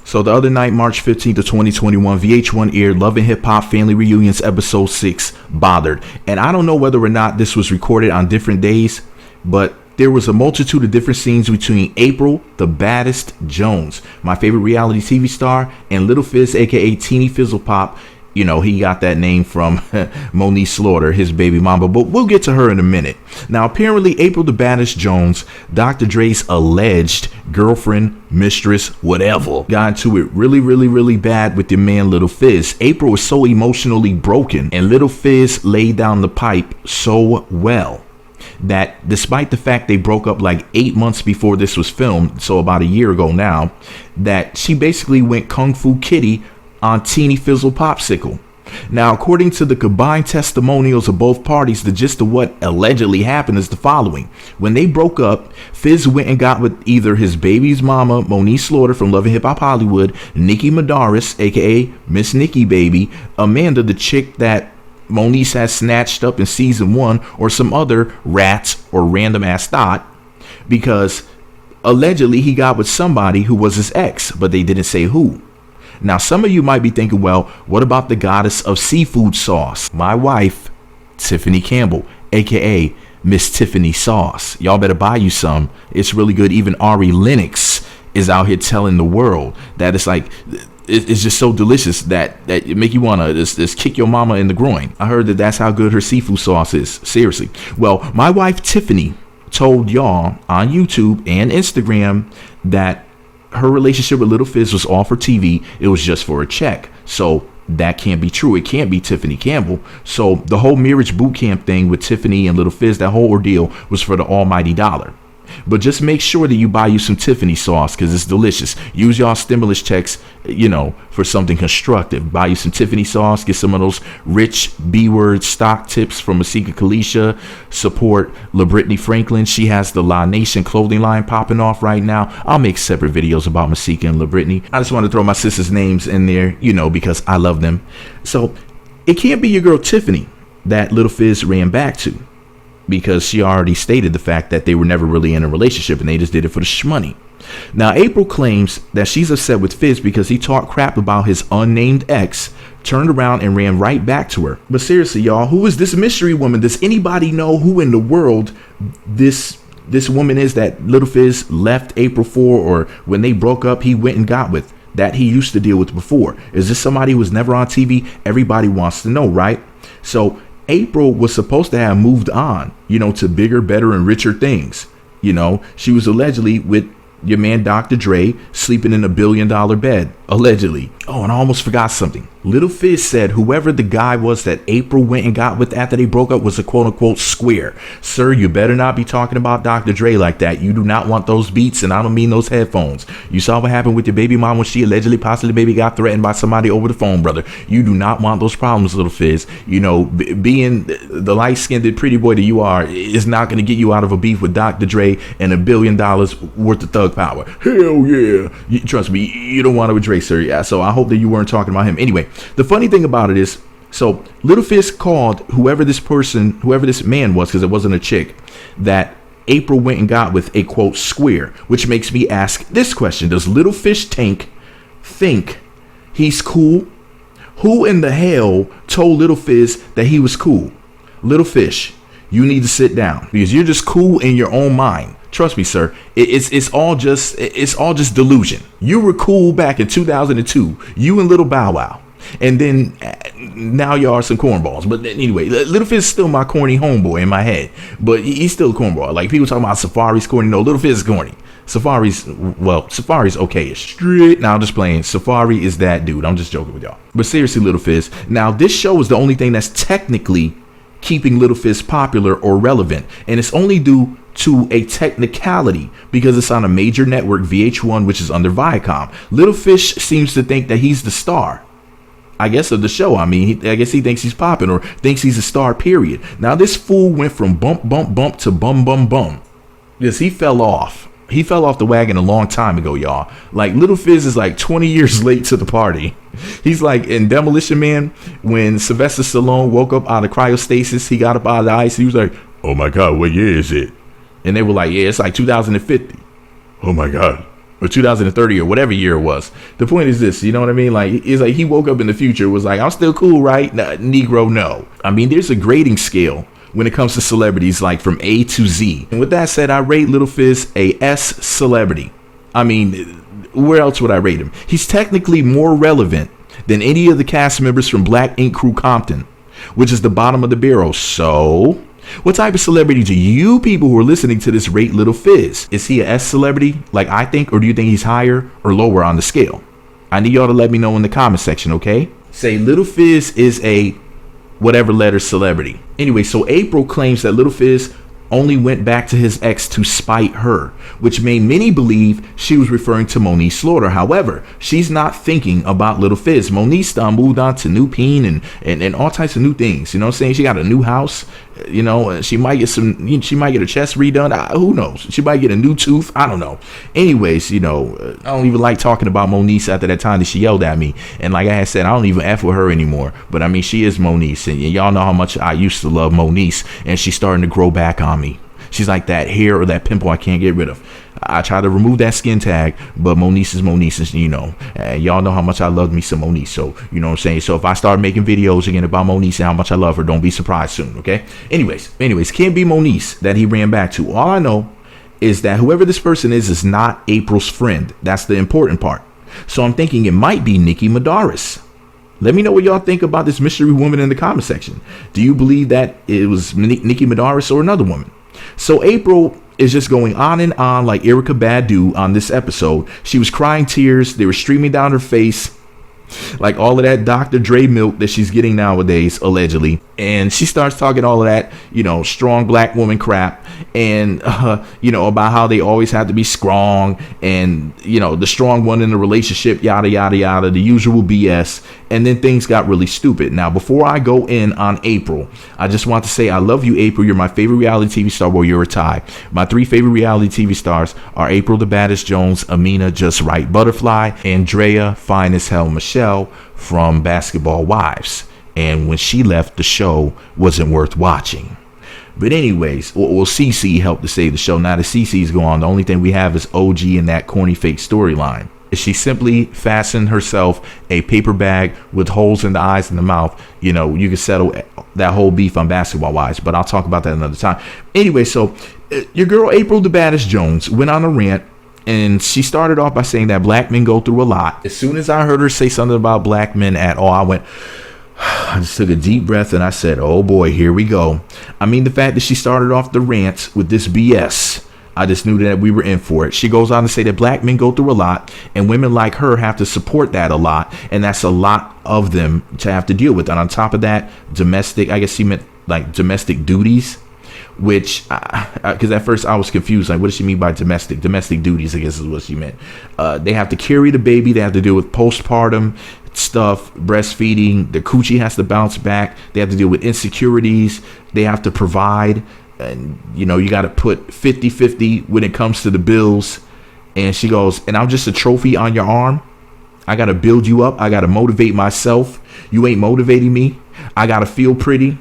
So the other night, March 15th of 2021, VH1 aired Love and Hip Hop Family Reunions Episode 6, Bothered. And I don't know whether or not this was recorded on different days, but there was a multitude of different scenes between Apryl, the baddest Jones, my favorite reality TV star, and Lil Fizz, aka Teeny Fizzle Pop. You know, he got that name from Monique Slaughter, his baby mama, but we'll get to her in a minute. Now, apparently, Apryl the baddest Jones, Dr. Dre's alleged girlfriend, mistress, whatever, got into it really bad with your man Lil Fizz. Apryl was so emotionally broken, and Lil Fizz laid down the pipe so well that despite the fact they broke up like 8 months before this was filmed, so about a year ago now, that she basically went Kung Fu Kitty on Teeny Fizzle Popsicle. Now, according to the combined testimonials of both parties, the gist of what allegedly happened is the following. When they broke up, Fizz went and got with either his baby's mama, Monique Slaughter from Love and Hip Hop Hollywood, Nicki Madaris, aka Miss Nicki Baby, Amanda, the chick that Monique has snatched up in season 1, or some other rats or random ass thought, because allegedly he got with somebody who was his ex, but they didn't say who. Now, some of you might be thinking, well, what about the goddess of seafood sauce? My wife, Tiffany Campbell, aka Miss Tiffany Sauce. Y'all better buy you some. It's really good. Even Ari Lennox is out here telling the world that it's like, it's just so delicious that it make you want to just kick your mama in the groin. I heard that that's how good her seafood sauce is. Seriously. Well, my wife, Tiffany, told y'all on YouTube and Instagram that her relationship with Lil Fizz was all for TV. It was just for a check. So that can't be true. It can't be Tiffany Campbell. So the whole marriage boot camp thing with Tiffany and Lil Fizz, that whole ordeal was for the almighty dollar. But just make sure that you buy you some Tiffany sauce, because it's delicious. Use y'all stimulus checks, you know, for something constructive. Buy you some Tiffany sauce. Get some of those rich B-word stock tips from Masika Kalisha. Support LaBrittany Franklin. She has the La Nation clothing line popping off right now. I'll make separate videos about Masika and LaBrittany. I just want to throw my sisters' names in there, you know, because I love them. So it can't be your girl Tiffany that Lil Fizz ran back to, because she already stated the fact that they were never really in a relationship and they just did it for the shmoney. Now, Apryl claims that she's upset with Fizz because he talked crap about his unnamed ex, turned around and ran right back to her. But seriously, y'all, who is this mystery woman? Does anybody know who in the world this woman is that Lil Fizz left Apryl for, or when they broke up, he went and got with, that he used to deal with before? Is this somebody who was never on TV? Everybody wants to know, right? So Apryl was supposed to have moved on, you know, to bigger, better, and richer things. You know, she was allegedly with your man Dr. Dre, sleeping in $1 billion bed, allegedly. Oh, and I almost forgot something. Lil Fizz said whoever the guy was that Apryl went and got with after they broke up was a quote-unquote square. Sir, you better not be talking about Dr. Dre like that. You do not want those beats, and I don't mean those headphones. You saw what happened with your baby mom when she allegedly, possibly, maybe got threatened by somebody over the phone, brother. You do not want those problems, Lil Fizz. You know, being the light-skinned pretty boy that you are is not going to get you out of a beef with Dr. Dre and $1 billion worth of thug power. Hell yeah. Trust me, you don't want to with Dre, sir. Yeah, so I hope that you weren't talking about him. Anyway, the funny thing about it is, so Lil Fizz called whoever this man was, because it wasn't a chick, that Apryl went and got with a quote square, which makes me ask this question. Does Little Fish Tank think he's cool? Who in the hell told Lil Fizz that he was cool? Little Fish, you need to sit down, because you're just cool in your own mind. Trust me, sir. It's all just delusion. You were cool back in 2002. You and Little Bow Wow, and then now y'all are some cornballs. But anyway, Lil Fizz is still my corny homeboy in my head, but he's still a cornball. Like people talking about Safari's corny. No, Lil Fizz is corny. Safari's okay-ish. Straight. Now I'm just playing. Safari is that dude. I'm just joking with y'all. But seriously, Lil Fizz. Now this show is the only thing that's technically keeping Lil Fizz popular or relevant, and it's only due to a technicality because it's on a major network, VH1, which is under Viacom. Lil Fish seems to think that he's the star, I guess, of the show. I mean, I guess he thinks he's popping or thinks he's a star, period. Now this fool went from bump to bum. Yes, he fell off. He fell off the wagon a long time ago, y'all. Like Lil Fizz is like 20 years late to the party. He's like in Demolition Man when Sylvester Stallone woke up out of cryostasis. He got up out of the ice. He was like, "Oh my God, what year is it?" And they were like, "Yeah, it's like 2050. Oh my God, or 2030 or whatever year it was. The point is this, you know what I mean? Like, it's like he woke up in the future, was like, I'm still cool, right? Nah, Negro, no. I mean, there's a grading scale when it comes to celebrities, like from A to Z. And with that said, I rate Lil Fizz a S celebrity. I mean, where else would I rate him? He's technically more relevant than any of the cast members from Black Ink Crew Compton, which is the bottom of the barrel. So what type of celebrity do you people who are listening to this rate Lil Fizz? Is he a S celebrity like I think, or do you think he's higher or lower on the scale? I need y'all to let me know in the comment section, okay? Say Lil Fizz is a whatever letter celebrity. Anyway, so Apryl claims that Lil Fizz only went back to his ex to spite her, which made many believe she was referring to Moniece Slaughter. However, she's not thinking about Lil Fizz. Moniece moved on to new peen and all types of new things. You know what I'm saying? She got a new house. You know, she might get she might get her chest redone. Who knows? She might get a new tooth. I don't know. Anyways, you know, I don't even like talking about Moniece after that time that she yelled at me. And like I had said, I don't even F with her anymore. But I mean, she is Moniece. And y'all know how much I used to love Moniece. And she's starting to grow back on me. She's like that hair or that pimple I can't get rid of. I try to remove that skin tag, but Moniece is Moniece, you know. Y'all know how much I love me some Moniece, so you know what I'm saying. So if I start making videos again about Moniece and how much I love her, don't be surprised soon, okay? Anyways, can't be Moniece that he ran back to. All I know is that whoever this person is not Apryl's friend. That's the important part. So I'm thinking it might be Nicki Madaris. Let me know what y'all think about this mystery woman in the comment section. Do you believe that it was Nicki Madaris or another woman? So Apryl is just going on and on like Erykah Badu on this episode. She was crying tears. They were streaming down her face. Like all of that Dr. Dre milk that she's getting nowadays, allegedly. And she starts talking all of that, you know, strong black woman crap. And, you know, about how they always have to be strong. And, you know, the strong one in the relationship, yada, yada, yada, the usual BS. And then things got really stupid. Now, before I go in on Apryl, I just want to say I love you, Apryl. You're my favorite reality TV star. Well, you're a tie. My three favorite reality TV stars are Apryl the Baddest Jones, Amina Just Right Butterfly, Andrea Fine as Hell Michelle from Basketball Wives. And when she left, the show wasn't worth watching. But anyways, well, CC helped to save the show. Now that CC's gone, the only thing we have is OG and that corny fake storyline. She simply fastened herself a paper bag with holes in the eyes and the mouth. You know, you can settle that whole beef on Basketball Wives, but I'll talk about that another time. Anyway, so your girl Apryl the Baddest Jones went on a rant. And she started off by saying that black men go through a lot. As soon as I heard her say something about black men at all, I just took a deep breath and I said, oh boy, here we go. I mean, the fact that she started off the rant with this BS, I just knew that we were in for it. She goes on to say that black men go through a lot and women like her have to support that a lot. And that's a lot of them to have to deal with. And on top of that, domestic, I guess she meant like domestic duties. Which, because at first I was confused, like, what does she mean by domestic duties? I guess is what she meant. They have to carry the baby. They have to deal with postpartum stuff, breastfeeding. The coochie has to bounce back. They have to deal with insecurities. They have to provide. And, you know, you got to put 50-50 when it comes to the bills. And she goes, and I'm just a trophy on your arm. I got to build you up. I got to motivate myself. You ain't motivating me. I got to feel pretty.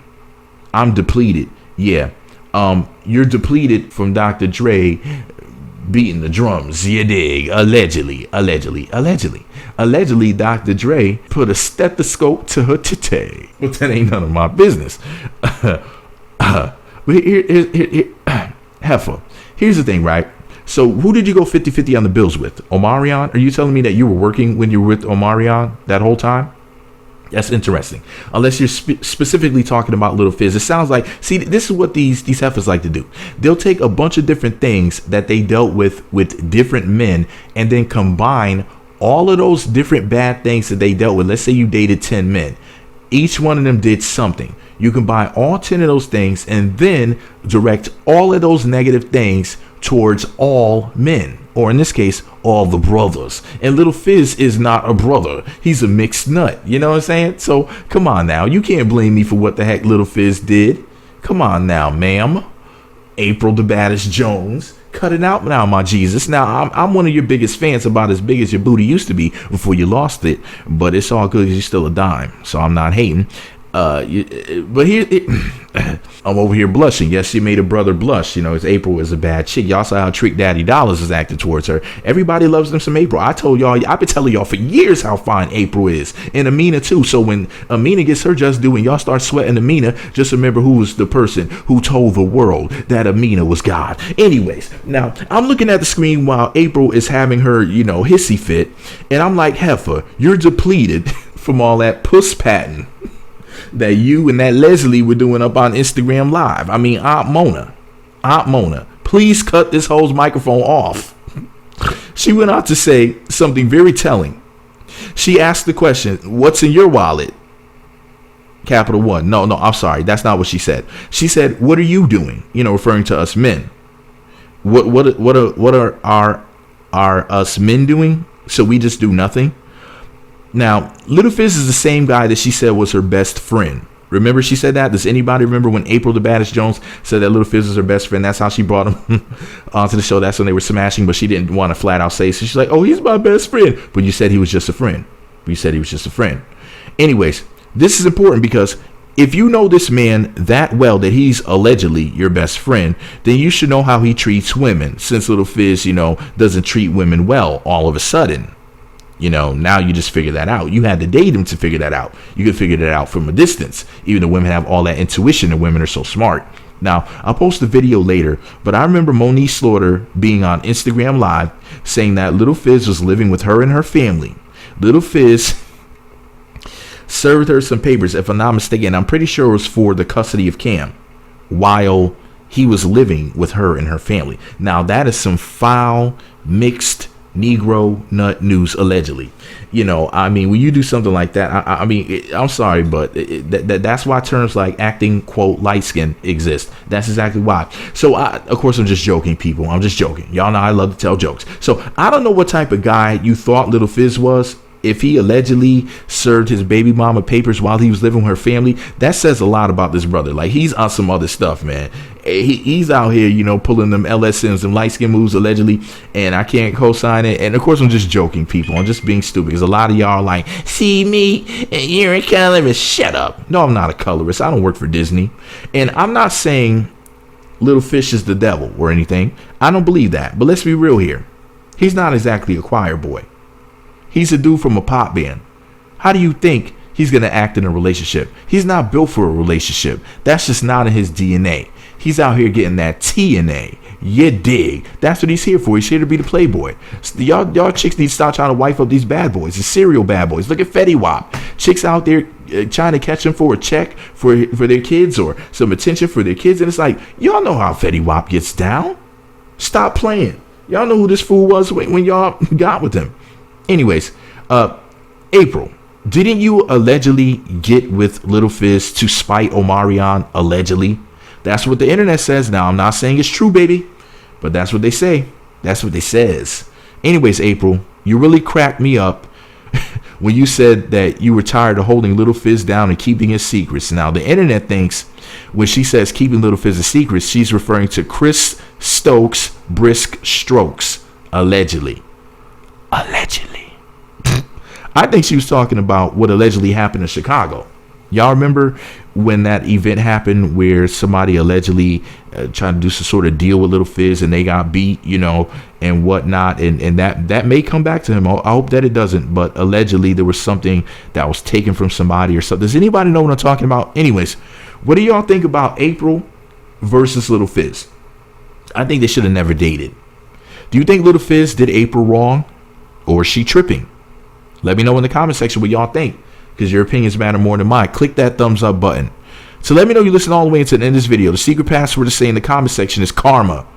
I'm depleted. Yeah. You're depleted from Dr. Dre beating the drums, you dig? Allegedly, Dr. Dre put a stethoscope to her titty. But that ain't none of my business. Heifer, here's the thing, right? So who did you go 50-50 on the bills with? Omarion? Are you telling me that you were working when you were with Omarion that whole time? That's interesting. Unless you're specifically talking about Lil Fizz. It sounds like, see, this is what these heifers like to do. They'll take a bunch of different things that they dealt with different men and then combine all of those different bad things that they dealt with. Let's say you dated 10 men. Each one of them did something. You can buy all 10 of those things and then direct all of those negative things towards all men. Or in this case, all the brothers. And Lil Fizz is not a brother. He's a mixed nut. You know what I'm saying? So come on now. You can't blame me for what the heck Lil Fizz did. Come on now, ma'am. Apryl the Baddest Jones. Cut it out now, my Jesus. Now, I'm one of your biggest fans, about as big as your booty used to be before you lost it. But it's all good because you're still a dime. So I'm not hating. But here, I'm over here blushing. Yes, she made a brother blush. You know, it's Apryl is a bad chick. Y'all saw how Trick Daddy Dollars is acting towards her. Everybody loves them some Apryl. I told y'all, I've been telling y'all for years how fine Apryl is, and Amina too. So when Amina gets her just due and y'all start sweating Amina, just remember who was the person who told the world that Amina was God. Anyways, now I'm looking at the screen while Apryl is having her, you know, hissy fit, and I'm like, heifer, you're depleted from all that puss patting that you and that Leslie were doing up on Instagram Live. I mean, Aunt Mona, please cut this hoe's microphone off. She went on to say something very telling. She asked the question, what's in your wallet? Capital One. No, I'm sorry. That's not what she said. She said, what are you doing? You know, referring to us men. What are us men doing? So we just do nothing? Now, Lil Fizz is the same guy that she said was her best friend. Remember she said that? Does anybody remember when Apryl the Baddest Jones said that Lil Fizz was her best friend? That's how she brought him onto the show. That's when they were smashing, but she didn't want to flat out say. So she's like, oh, he's my best friend. But you said he was just a friend. Anyways, this is important because if you know this man that well, that he's allegedly your best friend, then you should know how he treats women. Since Lil Fizz, you know, doesn't treat women well all of a sudden. You know, now you just figure that out. You had to date him to figure that out. You could figure that out from a distance. Even though women have all that intuition and women are so smart. Now, I'll post the video later, but I remember Monique Slaughter being on Instagram Live saying that Lil Fizz was living with her and her family. Lil Fizz served her some papers, if I'm not mistaken. I'm pretty sure it was for the custody of Cam while he was living with her and her family. Now, that is some foul, mixed Negro nut news, allegedly. You know, I mean, when you do something like that, I mean, I'm sorry, but that's why terms like acting, quote, light skin exist. That's exactly why. So, of course, I'm just joking, people. I'm just joking. Y'all know I love to tell jokes. So, I don't know what type of guy you thought Lil Fizz was. If he allegedly served his baby mama papers while he was living with her family, that says a lot about this brother. Like, he's on some other stuff, man. He's out here, you know, pulling them LSMs and light skin moves allegedly, and I can't co-sign it. And of course, I'm just joking, people. I'm just being stupid because a lot of y'all are like, see me, you're a colorist. Shut up. No, I'm not a colorist. I don't work for Disney, and I'm not saying Lil Fish is the devil or anything. I don't believe that. But let's be real here. He's not exactly a choir boy. He's a dude from a pop band. How do you think he's going to act in a relationship? He's not built for a relationship. That's just not in his DNA. He's out here getting that TNA. You dig? That's what he's here for. He's here to be the playboy. Y'all chicks need to stop trying to wife up these bad boys, these serial bad boys. Look at Fetty Wap. Chicks out there trying to catch them for a check for their kids or some attention for their kids. And it's like, y'all know how Fetty Wap gets down. Stop playing. Y'all know who this fool was when y'all got with him. Anyways, Apryl, didn't you allegedly get with Lil Fizz to spite Omarion? Allegedly. That's what the internet says. Now, I'm not saying it's true, baby, but that's what they say. That's what they says. Anyways, Apryl, you really cracked me up when you said that you were tired of holding Lil Fizz down and keeping his secrets. Now, the internet thinks when she says keeping Lil Fizz's secrets, she's referring to Chris Stokes' brisk strokes. Allegedly. I think she was talking about what allegedly happened in Chicago. Y'all remember when that event happened where somebody allegedly tried to do some sort of deal with Lil Fizz and they got beat, you know, and whatnot, and that may come back to him. I hope that it doesn't, but allegedly there was something that was taken from somebody or something. Does anybody know what I'm talking about? Anyways, what do y'all think about Apryl versus Lil Fizz? I think they should have never dated. Do you think Lil Fizz did Apryl wrong, or is she tripping? Let me know in the comment section what y'all think, because your opinions matter more than mine. Click that thumbs up button. So let me know you listen all the way into the end of this video. The secret password to say in the comment section is karma.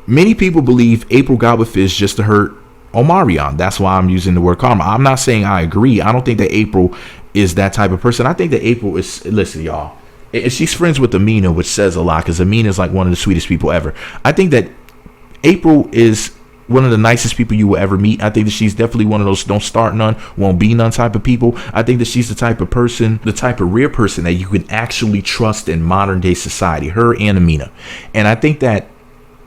Many people believe Apryl got with Fizz just to hurt Omarion. That's why I'm using the word karma. I'm not saying I agree. I don't think that Apryl is that type of person. I think that Apryl is, listen, y'all, she's friends with Amina, which says a lot, because Amina is like one of the sweetest people ever. I think that Apryl is one of the nicest people you will ever meet. I think that she's definitely one of those don't start none, won't be none type of people. I think that she's the type of person, the type of rare person that you can actually trust in modern day society, her and Amina. And I think that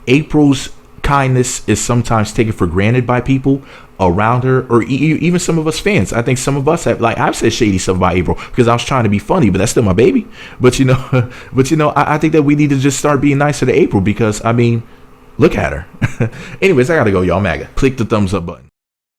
Apryl's kindness is sometimes taken for granted by people. around her, or even some of us fans. I think some of us have, like, I've said shady stuff about Apryl because I was trying to be funny, but that's still my baby. But you know, I think that we need to just start being nicer to Apryl because, I mean, look at her. Anyways, I gotta go, y'all. MAGA. Click the thumbs up button.